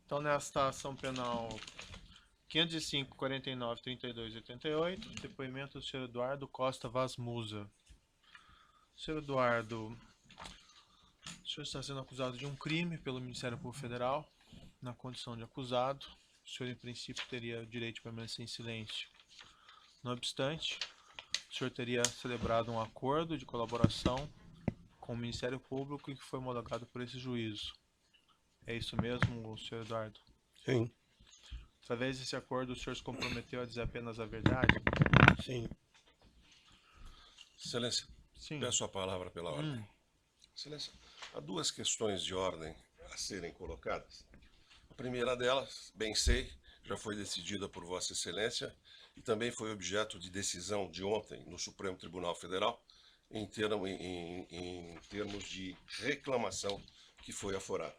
Então, nesta ação penal 505, 49, 32 e 88, depoimento do senhor Eduardo Costa Vaz Musa. Senhor Eduardo, o senhor está sendo acusado de um crime pelo Ministério Público Federal, na condição de acusado. O senhor, em princípio, teria o direito de permanecer em silêncio. Não obstante, o senhor teria celebrado um acordo de colaboração com o Ministério Público que foi homologado por esse juízo. É isso mesmo, senhor Eduardo? Sim, Através desse acordo, o senhor se comprometeu a dizer apenas a verdade? sim. Excelência, Sim. peço a palavra pela ordem. Excelência, há duas questões de ordem a serem colocadas. A primeira delas, bem sei, já foi decidida por Vossa Excelência e também foi objeto de decisão de ontem no Supremo Tribunal Federal em termos de reclamação que foi aforada.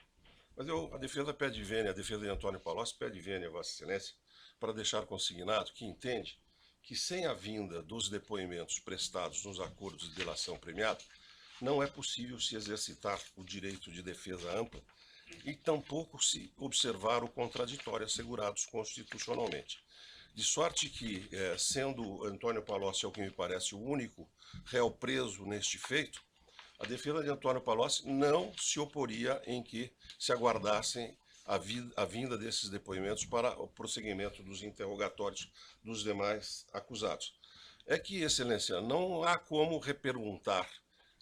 Mas a defesa pede vênia, a defesa de Antônio Palocci pede vênia a Vossa Excelência para deixar consignado que entende que sem a vinda dos depoimentos prestados nos acordos de delação premiada, não é possível se exercitar o direito de defesa ampla e tampouco se observar o contraditório assegurados constitucionalmente. De sorte que, sendo Antônio Palocci, ao que me parece, o único réu preso neste feito, a defesa de Antônio Palocci não se oporia em que se aguardassem a vinda desses depoimentos para o prosseguimento dos interrogatórios dos demais acusados. É que, Excelência, não há como reperguntar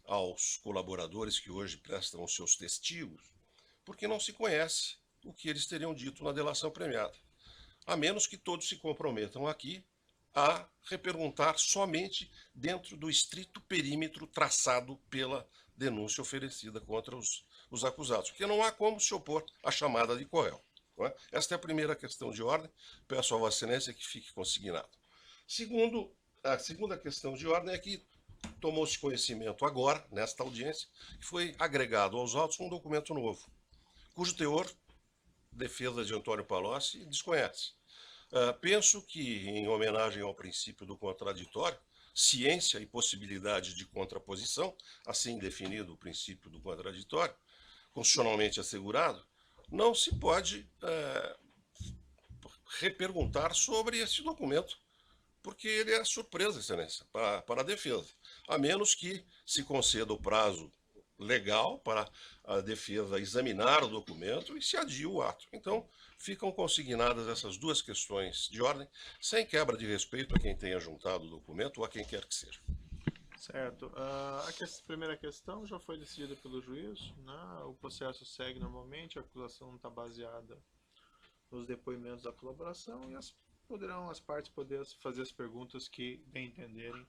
aos colaboradores que hoje prestam os seus testigos, porque não se conhece o que eles teriam dito na delação premiada, a menos que todos se comprometam aqui a reperguntar somente dentro do estrito perímetro traçado pela denúncia oferecida contra os acusados, porque não há como se opor à chamada de coel. Não é? Esta é a primeira questão de ordem, peço a Vossa Excelência que fique consignado. A segunda questão de ordem é que tomou-se conhecimento agora, nesta audiência, que foi agregado aos autos um documento novo, cujo teor defesa de Antônio Palocci desconhece. Penso que, em homenagem ao princípio do contraditório, ciência e possibilidade de contraposição, assim definido o princípio do contraditório, constitucionalmente assegurado, não se pode reperguntar sobre esse documento, porque ele é surpresa, Excelência, para a defesa, a menos que se conceda o prazo legal para a defesa examinar o documento e se adie o ato. Então, ficam consignadas essas duas questões de ordem, sem quebra de respeito a quem tenha juntado o documento ou a quem quer que seja. Certo. A primeira questão já foi decidida pelo juízo, né? O processo segue normalmente, a acusação está baseada nos depoimentos da colaboração e as partes poderem fazer as perguntas que bem entenderem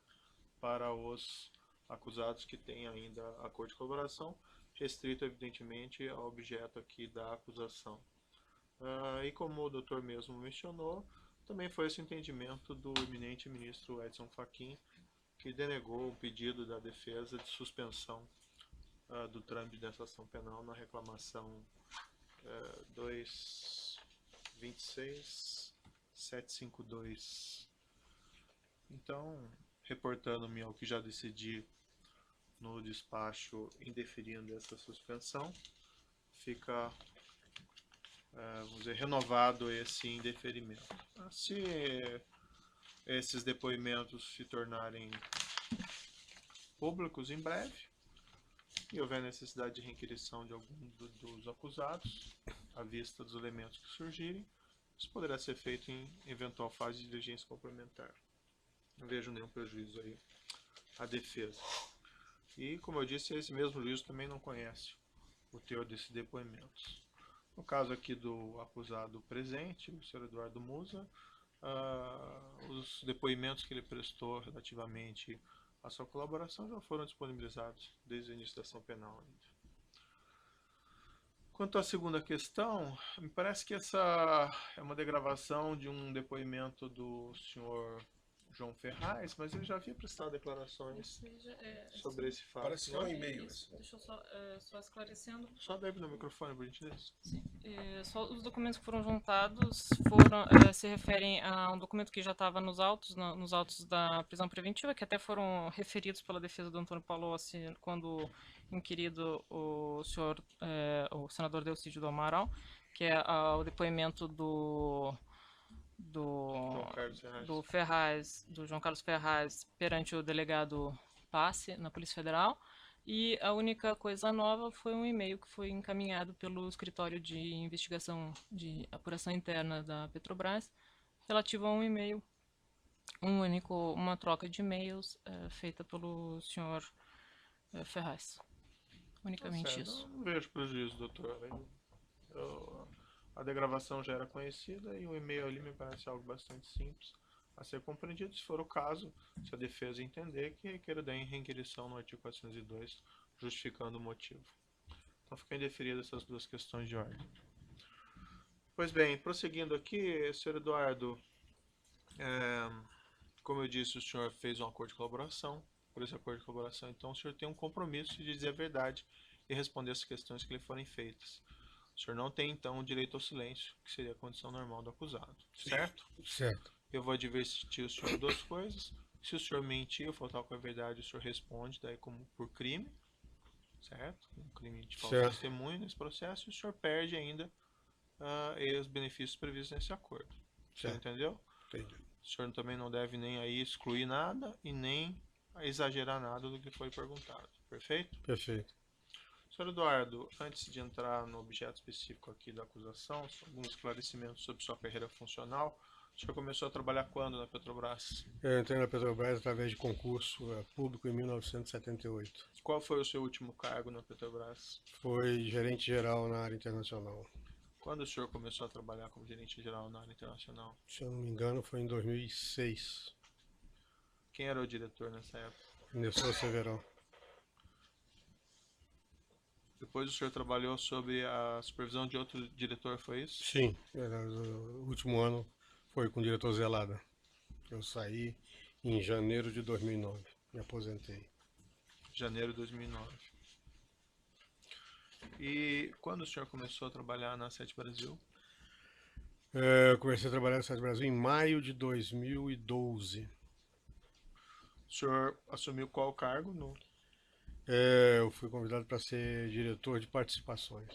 para os acusados que têm ainda acordo de colaboração, restrito evidentemente ao objeto aqui da acusação. E como o doutor mesmo mencionou, também foi esse entendimento do eminente ministro Edson Fachin, que denegou o pedido da defesa de suspensão do trâmite dessa ação penal na reclamação 226.752. Então, reportando-me ao que já decidi no despacho indeferindo essa suspensão, fica, vamos dizer, renovado esse indeferimento. Se esses depoimentos se tornarem públicos em breve e houver necessidade de requisição de algum dos acusados, à vista dos elementos que surgirem, isso poderá ser feito em eventual fase de diligência complementar. Não vejo nenhum prejuízo aí à defesa. E, como eu disse, esse mesmo juiz também não conhece o teor desses depoimentos. No caso aqui do acusado presente, o senhor Eduardo Musa, os depoimentos que ele prestou relativamente à sua colaboração já foram disponibilizados desde o início da ação penal ainda. Quanto à segunda questão, me parece que essa é uma degravação de um depoimento do senhor João Ferraz, mas ele já havia prestado declarações sobre esse fato. Parece que é um não? e-mail. Isso, deixa eu só esclarecendo. Só deve no microfone, por gentileza. Sim. Só os documentos que foram juntados se referem a um documento que já estava nos autos da prisão preventiva, que até foram referidos pela defesa do Antônio Palocci quando inquirido o senador Delcídio do Amaral, que é o depoimento do João Carlos Ferraz perante o delegado Passe na Polícia Federal. E a única coisa nova foi um e-mail que foi encaminhado pelo escritório de investigação de apuração interna da Petrobras, relativo a um e-mail, uma troca de e-mails feita pelo senhor Ferraz. Unicamente isso. Não vejo prejuízo, doutor. A degravação já era conhecida e o e-mail ali me parece algo bastante simples a ser compreendido, se for o caso, se a defesa entender que requer daí reinquirição no artigo 402, justificando o motivo. Então ficam indeferidas essas duas questões de ordem. Pois bem, prosseguindo aqui, senhor Eduardo, como eu disse, o senhor fez um acordo de colaboração. Por esse acordo de colaboração, então, o senhor tem um compromisso de dizer a verdade e responder as questões que lhe forem feitas. O senhor não tem, então, o direito ao silêncio, que seria a condição normal do acusado, certo? Certo. Eu vou advertir o senhor de duas coisas. Se o senhor mentir ou faltar com a verdade, o senhor responde daí como por crime, certo? Um crime de falta de testemunho nesse processo, e o senhor perde ainda os benefícios previstos nesse acordo. O senhor entendeu? Entendi. O senhor também não deve nem aí excluir nada e nem exagerar nada do que foi perguntado. Perfeito? Perfeito. Senhor Eduardo, antes de entrar no objeto específico aqui da acusação, alguns esclarecimentos sobre sua carreira funcional. O senhor começou a trabalhar quando na Petrobras? Eu entrei na Petrobras através de concurso público em 1978. Qual foi o seu último cargo na Petrobras? Foi gerente geral na área internacional. Quando o senhor começou a trabalhar como gerente geral na área internacional? Se eu não me engano, foi em 2006. Quem era o diretor nessa época? Nestor Severão. Depois o senhor trabalhou sob a supervisão de outro diretor, foi isso? Sim, o último ano foi com o diretor Zelada. Eu saí em janeiro de 2009, me aposentei. Janeiro de 2009. E quando o senhor começou a trabalhar na Sete Brasil? Eu comecei a trabalhar na Sete Brasil em maio de 2012. O senhor assumiu qual cargo? Eu fui convidado para ser diretor de participações.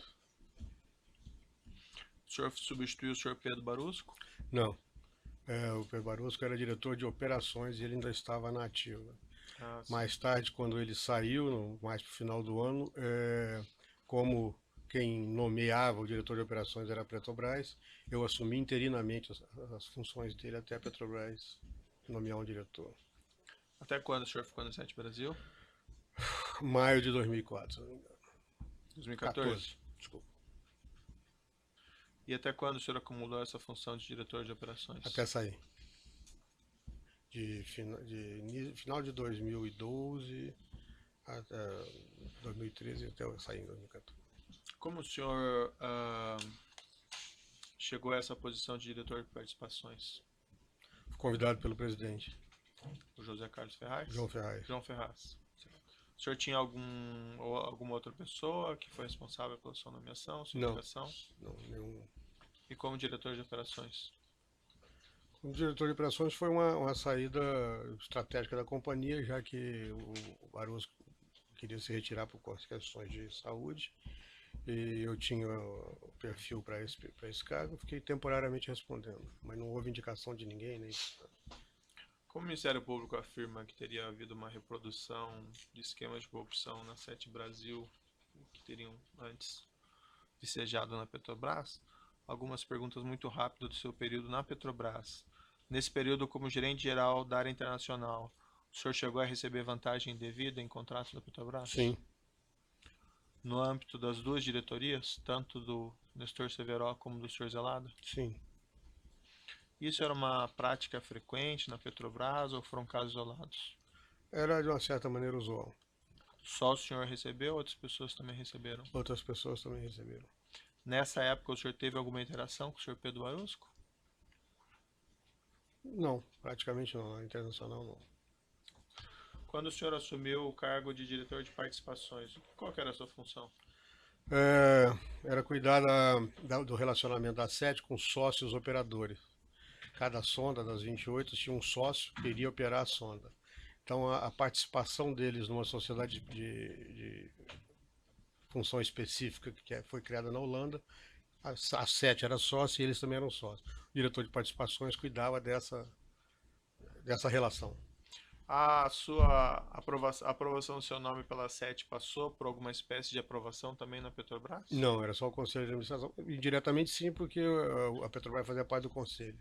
O senhor substituiu o senhor Pedro Barusco? Não. O Pedro Barusco era diretor de operações e ele ainda estava na ativa. Mais tarde, quando ele saiu, mais para o final do ano, como quem nomeava o diretor de operações era a Petrobras, eu assumi interinamente as funções dele até a Petrobras nomear um diretor. Até quando o senhor ficou na Sete Brasil? Maio de 2004, se não me engano. 2014? 14, desculpa. E até quando o senhor acumulou essa função de diretor de operações? Até sair. De final de 2012 até 2013 até eu sair em 2014. Como o senhor chegou a essa posição de diretor de participações? Fui convidado pelo presidente. O José Carlos Ferraz? João Ferraz. João Ferraz. O senhor tinha alguma outra pessoa que foi responsável pela sua nomeação, sua indicação? Não, nenhum. E como diretor de operações? Como diretor de operações foi uma saída estratégica da companhia, já que o Barusco queria se retirar por questões de saúde e eu tinha o perfil para esse cargo, fiquei temporariamente respondendo, mas não houve indicação de ninguém, nem. Como o Ministério Público afirma que teria havido uma reprodução de esquemas de corrupção na Sete Brasil, que teriam antes vicejado na Petrobras, algumas perguntas muito rápidas do seu período na Petrobras. Nesse período, como gerente geral da área internacional, o senhor chegou a receber vantagem devida em contratos da Petrobras? Sim. No âmbito das duas diretorias, tanto do Nestor Severó como do senhor Zelada? Sim. Isso era uma prática frequente na Petrobras ou foram casos isolados? Era de uma certa maneira usual. Só o senhor recebeu ou outras pessoas também receberam? Outras pessoas também receberam. Nessa época o senhor teve alguma interação com o senhor Pedro Barusco? Não, praticamente não. Na internacional não. Quando o senhor assumiu o cargo de diretor de participações, qual que era a sua função? Era cuidar do relacionamento da sede com sócios operadores. Cada sonda das 28 tinha um sócio que iria operar a sonda. Então a participação deles numa sociedade de função específica foi criada na Holanda, a SET era sócio e eles também eram sócios. O diretor de participações cuidava dessa relação. A sua aprovação do seu nome pela SET passou por alguma espécie de aprovação também na Petrobras? Não, era só o conselho de administração. Indiretamente sim, porque a Petrobras fazia parte do conselho.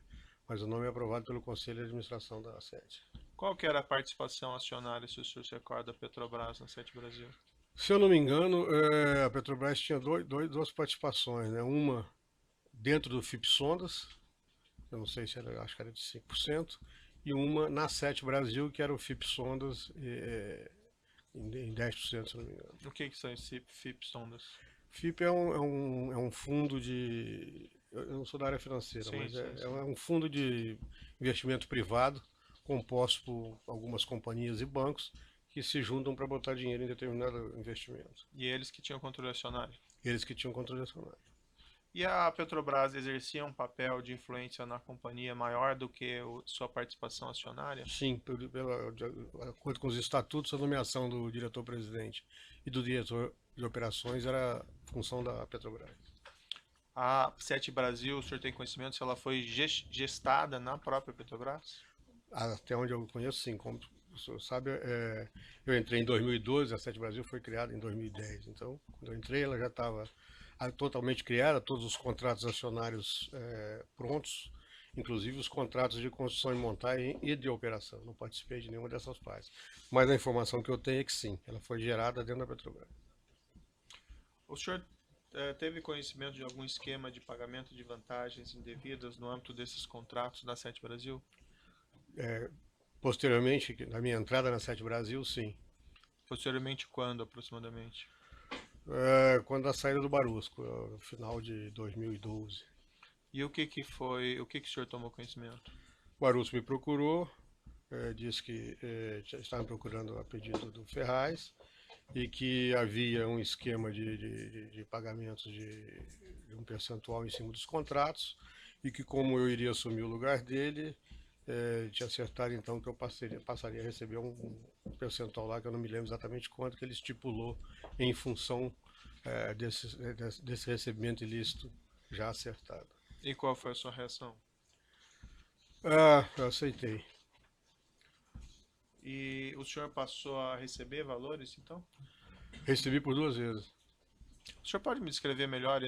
Mas o nome é aprovado pelo conselho de administração da SET. Qual que era a participação acionária, se o senhor se recorda, da Petrobras na SET Brasil? Se eu não me engano, a Petrobras tinha duas participações, né? Uma dentro do FIP Sondas, eu não sei se era, acho que era de 5%, e uma na SET Brasil, que era o FIP Sondas em 10%, se eu não me engano. O que são esses FIP Sondas? FIP é um fundo de... Eu não sou da área financeira, Sim, mas sim, sim. é um fundo de investimento privado, composto por algumas companhias e bancos, que se juntam para botar dinheiro em determinado investimento. E eles que tinham controle acionário? Eles que tinham controle acionário. E a Petrobras exercia um papel de influência na companhia maior do que sua participação acionária? Sim, de acordo com os estatutos, a nomeação do diretor-presidente e do diretor de operações era função da Petrobras. A SET Brasil, o senhor tem conhecimento se ela foi gestada na própria Petrobras? Até onde eu conheço, sim. Como o senhor sabe, eu entrei em 2012, a SET Brasil foi criada em 2010. Então, quando eu entrei, ela já estava totalmente criada, todos os contratos acionários prontos, inclusive os contratos de construção e montagem e de operação. Não participei de nenhuma dessas partes. Mas a informação que eu tenho é que sim, ela foi gerada dentro da Petrobras. O senhor teve conhecimento de algum esquema de pagamento de vantagens indevidas no âmbito desses contratos da SET Brasil? Posteriormente, na minha entrada na SET Brasil, sim. Posteriormente quando, aproximadamente? Quando da saída do Barusco, no final de 2012. E o que foi, o que o senhor tomou conhecimento? O Barusco me procurou, disse que estavam procurando a pedido do Ferraz e que havia um esquema de pagamentos de um percentual em cima dos contratos e que, como eu iria assumir o lugar dele, tinha acertado então que eu passaria a receber um percentual lá, que eu não me lembro exatamente quanto, que ele estipulou em função desse recebimento ilícito já acertado. E qual foi a sua reação? Eu aceitei. E o senhor passou a receber valores, então? Recebi por 2 vezes. O senhor pode me descrever melhor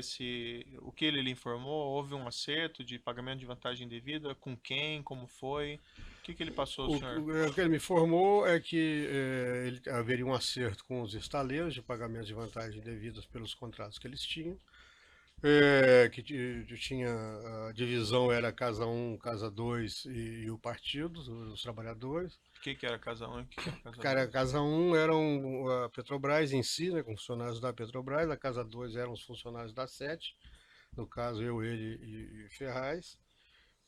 o que ele lhe informou? Houve um acerto de pagamento de vantagem indevida? Com quem? Como foi? O que ele passou ao senhor? O que ele me informou é que haveria um acerto com os estaleiros de pagamento de vantagens indevidas pelos contratos que eles tinham. Que tinha a divisão era Casa 1, Casa 2 e o partido, os trabalhadores. O que era Casa 1 e o que era Casa 2? Cara, a Casa 1 eram a Petrobras em si, né, com funcionários da Petrobras, a Casa 2 eram os funcionários da SET, no caso eu, ele e Ferraz,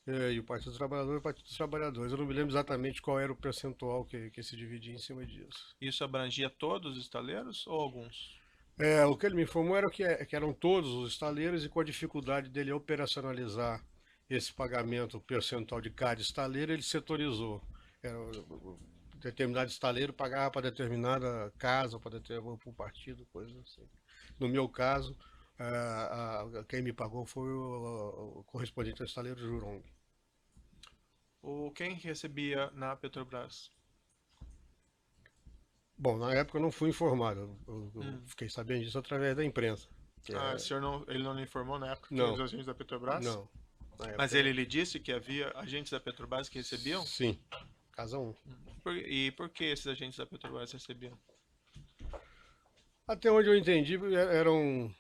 e o Partido dos Trabalhadores e o Partido dos Trabalhadores. Eu não me lembro exatamente qual era o percentual que se dividia em cima disso. Isso abrangia todos os estaleiros ou alguns? O que ele me informou era que eram todos os estaleiros e com a dificuldade dele operacionalizar esse pagamento percentual de cada estaleiro, ele setorizou. Determinado estaleiro pagava para determinada casa, para um partido, coisas assim. No meu caso, quem me pagou foi o correspondente ao estaleiro Jurong. Quem recebia na Petrobras? Bom, na época eu não fui informado, eu fiquei sabendo disso através da imprensa. O senhor ele não lhe informou na época que Não. os agentes da Petrobras? Não. Mas ele lhe disse que havia agentes da Petrobras que recebiam? Sim, Casa 1. E por que esses agentes da Petrobras recebiam? Até onde eu entendi, eram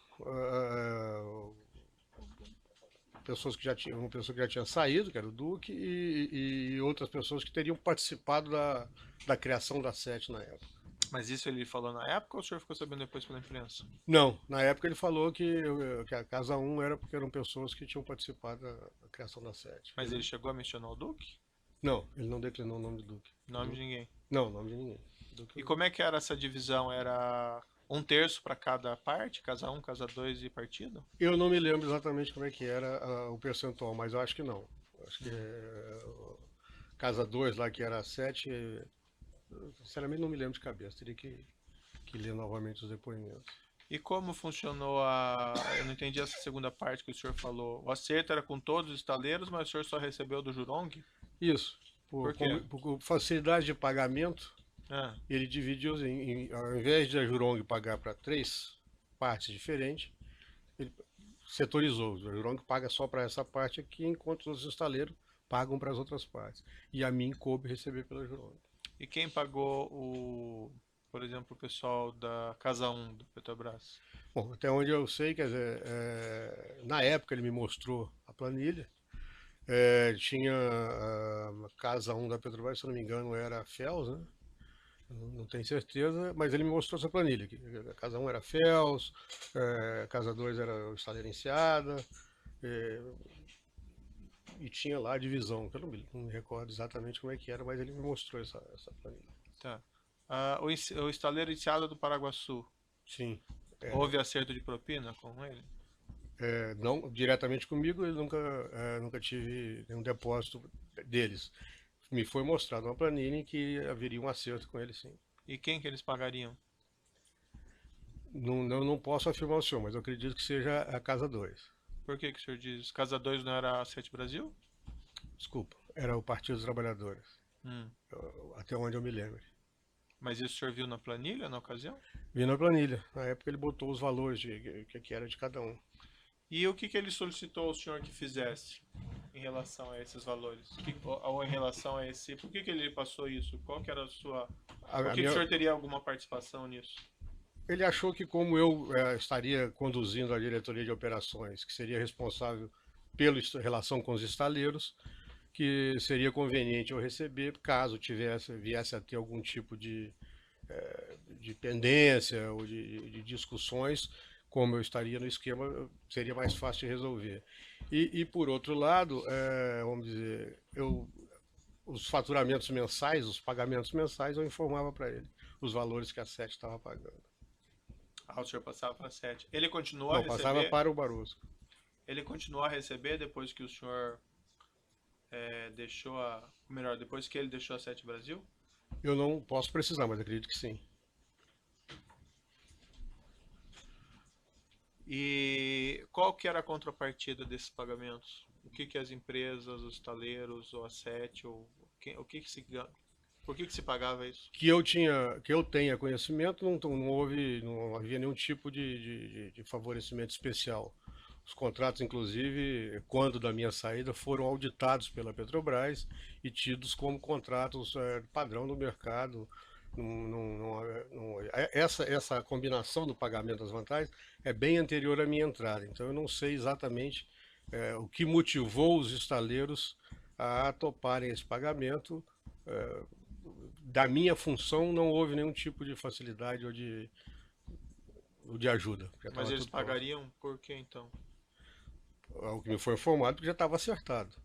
pessoas que já tinham, uma pessoa que já tinha saído, que era o Duque, e outras pessoas que teriam participado da criação da SET na época. Mas isso ele falou na época ou o senhor ficou sabendo depois pela imprensa? Não, na época ele falou que a Casa 1 era porque eram pessoas que tinham participado da criação da SET. Mas ele chegou a mencionar o Duque? Não, ele não declinou o nome do Duque. Nome de ninguém. Não, nome de ninguém. E como é que era essa divisão? Era 1/3 para cada parte? Casa 1, casa 2 e partido? Eu não me lembro exatamente como é que era o percentual, mas eu acho que não. Acho que casa 2 lá, que era 7, sinceramente não me lembro de cabeça, teria que ler novamente os depoimentos. E como funcionou a... Eu não entendi essa segunda parte que o senhor falou. O acerto era com todos os estaleiros, mas o senhor só recebeu do Jurong? Isso, Por quê? por facilidade de pagamento, Ah, ele dividiu, ao invés de a Jurong pagar para 3 partes diferentes, ele setorizou. O Jurong paga só para essa parte aqui, enquanto os estaleiros pagam para as outras partes. E a mim coube receber pela Jurong. e quem pagou por exemplo, o pessoal da Casa 1 do Petrobras? Bom, até onde eu sei, quer dizer, na época ele me mostrou a planilha, tinha a Casa 1 da Petrobras, se eu não me engano, era a FELS, né? Não tenho certeza, mas ele me mostrou essa planilha. Que a Casa 1 era FELS, Casa 2 era o Estaleiro Enseada, e tinha lá a divisão, que eu não me recordo exatamente como é que era, mas ele me mostrou essa planilha. Tá. O estaleiro Enseada do Paraguaçu, Sim. houve acerto de propina com ele? Não diretamente comigo, eu nunca tive nenhum depósito deles. Me foi mostrado uma planilha em que haveria um acerto com eles, sim. E quem que eles pagariam? Não posso afirmar o senhor, mas eu acredito que seja a Casa 2. Por que que o senhor diz? Casa 2 não era a Sete Brasil? Desculpa, era o Partido dos Trabalhadores, Hum. até onde eu me lembro. Mas isso o senhor viu na planilha, na ocasião? Vi na planilha, na época ele botou os valores que era de cada um. E o que que ele solicitou ao senhor que fizesse em relação a esses valores? Ou em relação a esse... Por que que ele passou isso? Qual que era a sua... Por que que o senhor teria alguma participação nisso? Ele achou que como eu estaria conduzindo a diretoria de operações, que seria responsável pela relação com os estaleiros, que seria conveniente eu receber caso viesse a ter algum tipo de pendência ou de discussões, como eu estaria no esquema, seria mais fácil de resolver. E por outro lado, vamos dizer, os faturamentos mensais, os pagamentos mensais, eu informava para ele os valores que a SET estava pagando. Ah, o senhor passava para 7. Ele continuou a Não, receber... passava para o Barroso. Ele continuou a receber depois que o senhor deixou a... Melhor, depois que ele deixou a Sete Brasil? Eu não posso precisar, mas acredito que sim. E qual que era a contrapartida desses pagamentos? O que que as empresas, os estaleiros, ou a Sete, ou o que que se... Por que que se pagava isso? Que eu tenha conhecimento, não havia nenhum tipo de favorecimento especial. Os contratos, inclusive, quando da minha saída, foram auditados pela Petrobras e tidos como contratos padrão do mercado. Essa combinação do pagamento das vantagens é bem anterior à minha entrada, então eu não sei exatamente o que motivou os estaleiros a toparem esse pagamento. Da minha função não houve nenhum tipo de facilidade ou de ajuda. Mas eles pagariam por quê, então? O que me foi informado que já estava acertado.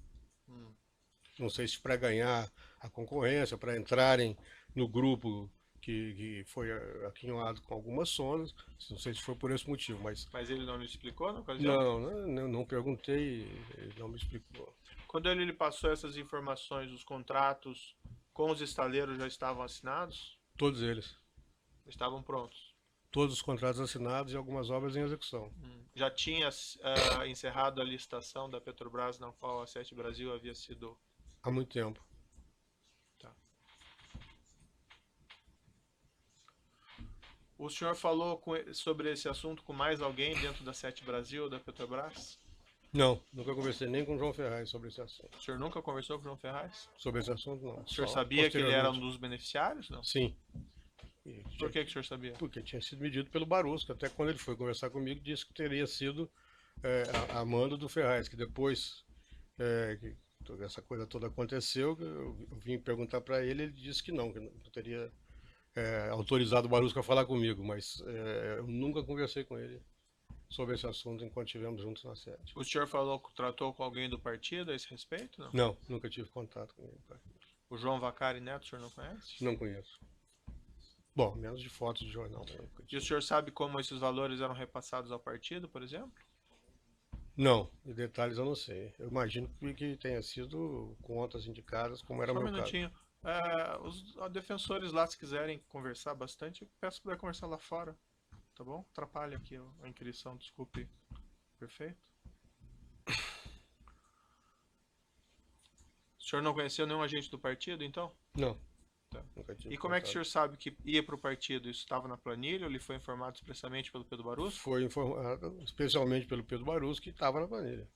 Não sei se para ganhar a concorrência, para entrarem no grupo que foi aquinhoado com algumas sondas, não sei se foi por esse motivo, mas... Mas ele não lhe explicou na ocasião? Não perguntei, ele não me explicou. Quando ele lhe passou essas informações, os contratos com os estaleiros já estavam assinados? Todos eles. Estavam prontos? Todos os contratos assinados e algumas obras em execução. Já tinha encerrado a licitação da Petrobras na qual a Sete Brasil havia sido... Há muito tempo. Tá. O senhor falou sobre esse assunto com mais alguém dentro da Sete Brasil ou da Petrobras? Não, nunca conversei nem com o João Ferraz sobre esse assunto. O senhor nunca conversou com o João Ferraz? Sobre esse assunto, não. O senhor sabia que ele era um dos beneficiários? Não. Sim. Por que o senhor sabia? Porque tinha sido medido pelo Barroso, até quando ele foi conversar comigo, disse que teria sido a mando do Ferraz, que depois que essa coisa toda aconteceu, eu vim perguntar para ele, ele disse que não teria autorizado o Barroso a falar comigo, mas eu nunca conversei com ele sobre esse assunto enquanto estivemos juntos na sede. O senhor tratou com alguém do partido a esse respeito? Não? Não, nunca tive contato com ele. O João Vacari Neto, o senhor não conhece? Não conheço. Bom, menos de fotos de jornal. Eu nunca E o tive. senhor sabe como esses valores eram repassados ao partido, por exemplo? Não, de detalhes eu não sei. Eu imagino que tenha sido contas indicadas, como era o Só um meu caso. minutinho. Os defensores lá, se quiserem conversar bastante, eu peço para conversar lá fora, tá bom? Atrapalha aqui a inscrição, desculpe. Perfeito? O senhor não conheceu nenhum agente do partido, então? Não. Tá. Nunca tive E como é que o contato. senhor sabe que ia para o partido? Isso estava na planilha ou lhe foi informado expressamente pelo Pedro Barusco? Foi informado especialmente pelo Pedro Barus, que estava na planilha.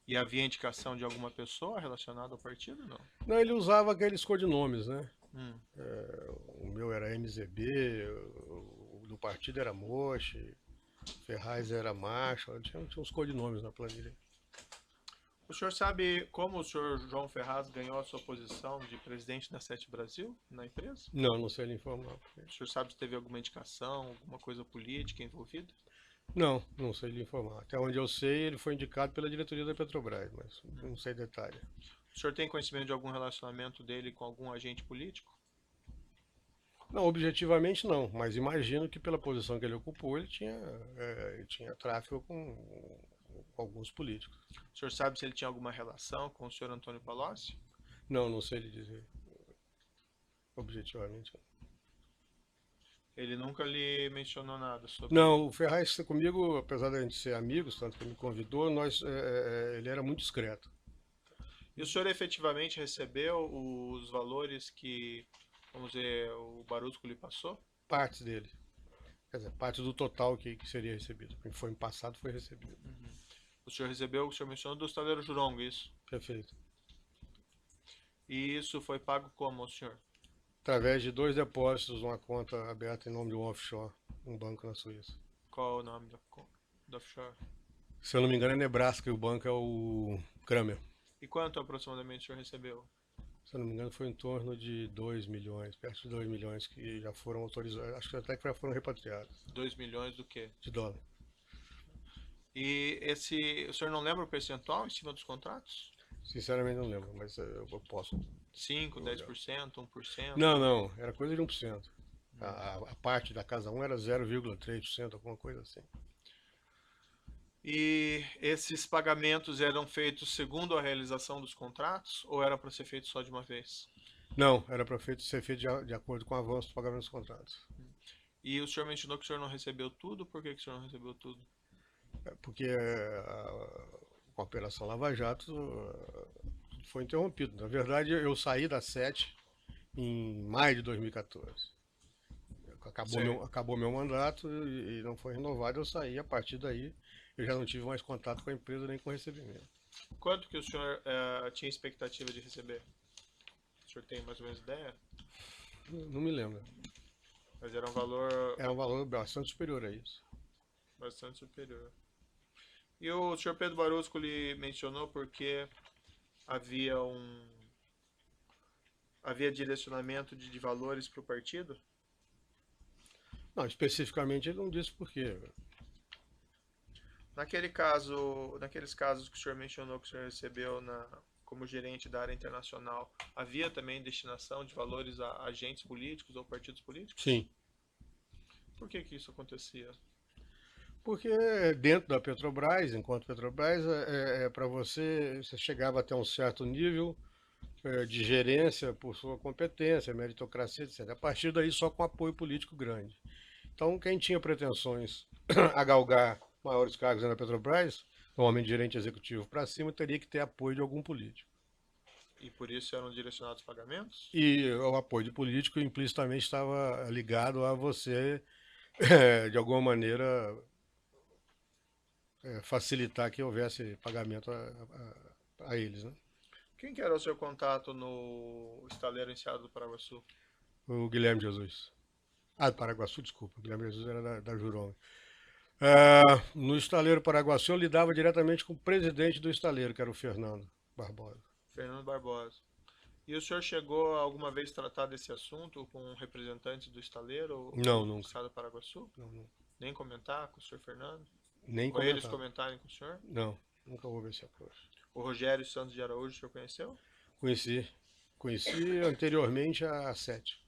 E havia indicação de alguma pessoa relacionada ao partido? Não. Não, ele usava aqueles codinomes, né? Hum. O meu era MZB, o do partido era Moche, Ferraz era Marshall, tinha uns codinomes na planilha. O senhor sabe como o senhor João Ferraz ganhou a sua posição de presidente da Sete Brasil na empresa? Não sei lhe informar. O senhor sabe se teve alguma indicação, alguma coisa política envolvida? Não sei lhe informar. Até onde eu sei, ele foi indicado pela diretoria da Petrobras, mas não sei detalhe. O senhor tem conhecimento de algum relacionamento dele com algum agente político? Não, objetivamente não, mas imagino que pela posição que ele ocupou, ele tinha tráfego com alguns políticos. O senhor sabe se ele tinha alguma relação com o senhor Antônio Palocci? Não sei lhe dizer. Objetivamente não. Ele nunca lhe mencionou nada sobre... Não, o Ferraz comigo, apesar de a gente ser amigos, tanto que ele me convidou, ele era muito discreto. E o senhor efetivamente recebeu os valores que, vamos dizer, o Barusco lhe passou? Partes dele. Quer dizer, parte do total que seria recebido. O que foi em passado foi recebido. O senhor recebeu, o senhor mencionou, do estaleiro Jurongo, isso? Perfeito. E isso foi pago como ao senhor? Através de 2 depósitos, uma conta aberta em nome de um offshore, um banco na Suíça. Qual é o nome da offshore? Se eu não me engano é Nebraska e o banco é o Kramer. E quanto aproximadamente o senhor recebeu? Se eu não me engano foi em torno de 2 milhões, perto de 2 milhões que já foram autorizados, acho que até que já foram repatriados 2 milhões do quê? de dólar. E o senhor não lembra o percentual em cima dos contratos? Sinceramente não lembro, mas eu posso. 5, 10%, 1%? Não, era coisa de 1%. A parte da casa 1 era 0,3%, alguma coisa assim. E esses pagamentos eram feitos segundo a realização dos contratos ou era para ser feito só de uma vez? Não, era para ser feito de acordo com o avanço do pagamento dos contratos. E o senhor mencionou que o senhor não recebeu tudo, por que o senhor não recebeu tudo? Porque com a Operação Lava Jato foi interrompido. Na verdade, eu saí da SET em maio de 2014. Acabou meu mandato e não foi renovado, eu saí. A partir daí, eu já não tive mais contato com a empresa nem com o recebimento. Quanto que o senhor tinha expectativa de receber? O senhor tem mais ou menos ideia? Não me lembro. Mas era um valor Era um valor bastante superior a isso. bastante superior. E o senhor Pedro Barusco lhe mencionou porque havia direcionamento de valores para o partido? Não, especificamente ele não disse por quê. Naqueles casos que o senhor mencionou que o senhor recebeu como gerente da área internacional, havia também destinação de valores a agentes políticos ou partidos políticos? Sim. Por que isso acontecia? Porque dentro da Petrobras, enquanto Petrobras, para você chegava até um certo nível de gerência por sua competência, meritocracia, etc. A partir daí, só com apoio político grande. Então, quem tinha pretensões a galgar maiores cargos na Petrobras, normalmente gerente executivo para cima, teria que ter apoio de algum político. E por isso eram direcionados pagamentos? E o apoio de político implicitamente estava ligado a você, de alguma maneira, facilitar que houvesse pagamento a eles, né? Quem que era o seu contato no estaleiro Enseada do Paraguaçu? O Guilherme Jesus. Do Paraguaçu, desculpa. O Guilherme Jesus era da Juronga. No estaleiro Paraguaçu, eu lidava diretamente com o presidente do estaleiro, que era o Fernando Barbosa. Fernando Barbosa. E o senhor chegou a alguma vez tratar desse assunto com representantes do estaleiro? Não, do nunca. Estado do Paraguaçu? Não. Nem comentar com o senhor Fernando? Nem Ou eles comentar. comentarem com o senhor? Não, nunca houve esse approach. O Rogério Santos de Araújo, o senhor conheceu? Conheci. Conheci anteriormente a 7.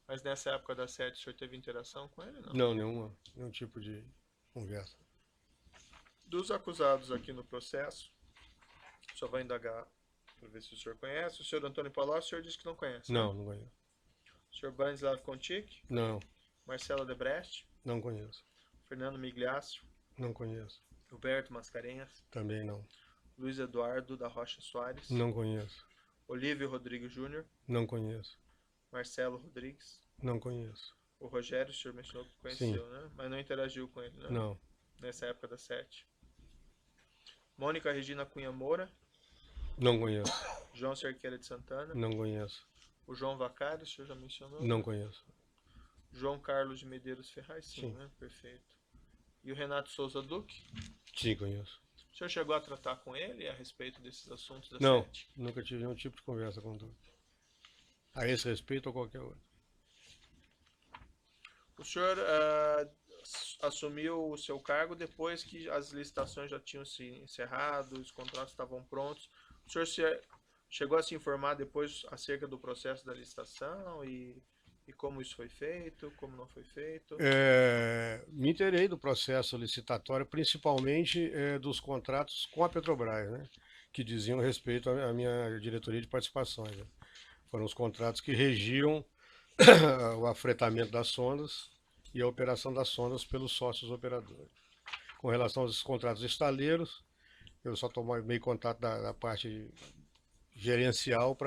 Mas nessa época da 7, o senhor teve interação com ele? Não. Não, nenhum tipo de conversa. Dos acusados aqui no processo, só vai indagar para ver se o senhor conhece. O senhor Antônio Palocci, o senhor disse que não conhece. Né? Não conheço. O senhor Branislav Contic, Não, Marcelo Debrecht, não conheço. Fernando Migliaccio, Não conheço. Roberto Mascarenhas, Também não. Luiz Eduardo da Rocha Soares, Não conheço. Olívio Rodrigues Júnior, Não conheço. Marcelo Rodrigues, Não conheço. o Rogério, o senhor mencionou que conheceu, né? Mas não interagiu com ele, né? Não. Nessa época da 7. Mônica Regina Cunha Moura, Não conheço. João Cerqueira de Santana, Não conheço. o João Vacari, o senhor já mencionou? Não conheço. João Carlos de Medeiros Ferraz, sim, Sim. né? Perfeito. E o Renato Souza Duque? Sim, conheço. O senhor chegou a tratar com ele a respeito desses assuntos da Não, 7? nunca tive nenhum tipo de conversa com o Duque. A esse respeito ou qualquer outro. O senhor assumiu o seu cargo depois que as licitações já tinham se encerrado, os contratos estavam prontos. O senhor chegou a se informar depois acerca do processo da licitação e como isso foi feito, como não foi feito? Me inteirei do processo licitatório, principalmente dos contratos com a Petrobras, né, que diziam respeito à minha diretoria de participações. Né. Foram os contratos que regiam o afretamento das sondas e a operação das sondas pelos sócios operadores. Com relação aos contratos estaleiros, eu só tomei contato da parte gerencial,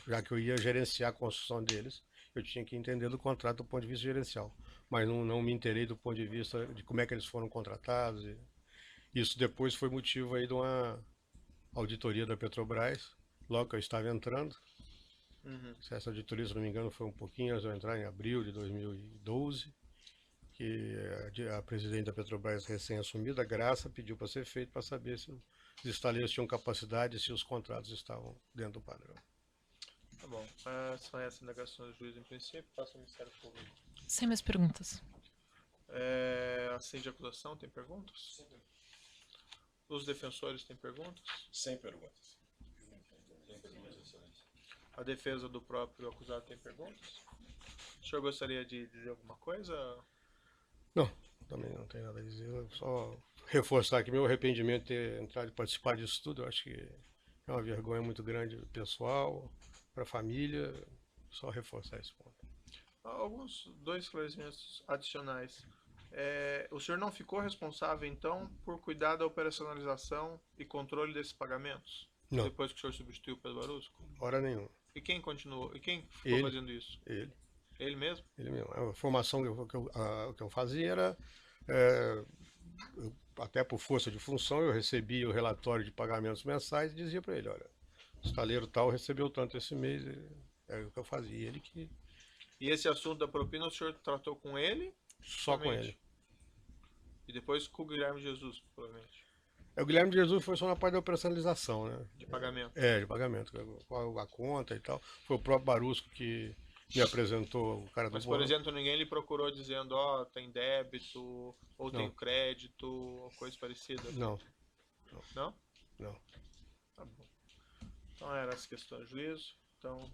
já que eu ia gerenciar a construção deles, eu tinha que entender do contrato do ponto de vista gerencial, mas não me inteirei do ponto de vista de como é que eles foram contratados. Isso depois foi motivo aí de uma auditoria da Petrobras, logo que eu estava entrando. Essa auditoria, se não me engano, foi um pouquinho antes de eu entrar, em abril de 2012, que a presidente da Petrobras, recém-assumida, Graça, pediu para ser feito para saber se os estaleiros tinham capacidade e se os contratos estavam dentro do padrão. Tá bom. São essas indagações do juiz em princípio. Passa ao Ministério Público. Sem mais perguntas. Assim de acusação, tem perguntas? Os defensores têm perguntas? Sem perguntas. A defesa do próprio acusado tem perguntas? O senhor gostaria de dizer alguma coisa? Não, também não tem nada a dizer. Eu só reforçar que meu arrependimento de ter entrado e participar disso tudo, eu acho que é uma vergonha muito grande pessoal, para a família. Só reforçar esse ponto. Dois esclarecimentos adicionais. O senhor não ficou responsável, então, por cuidar da operacionalização e controle desses pagamentos? Não. Depois que o senhor substituiu o Pedro Barusco? Hora nenhuma. E quem continuou? E quem ficou Ele. fazendo isso? Ele. Ele mesmo? Ele mesmo. A formação que eu fazia era, até por força de função, eu recebia o relatório de pagamentos mensais e dizia para ele, olha, o estaleiro tal recebeu tanto esse mês, é o que eu fazia. Ele que... E esse assunto da propina o senhor tratou com ele? Só com ele. E depois com o Guilherme Jesus, provavelmente. O Guilherme Jesus foi só na parte da operacionalização, né? De pagamento. De pagamento. Qual a conta e tal. Foi o próprio Barusco que me apresentou o cara do Mas, bolão. por exemplo, ninguém lhe procurou dizendo, tem débito, ou tem crédito, ou coisa parecida? Não. Não? Não. Tá bom. Então, eram as questões de juízo. Então,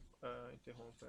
interrompa.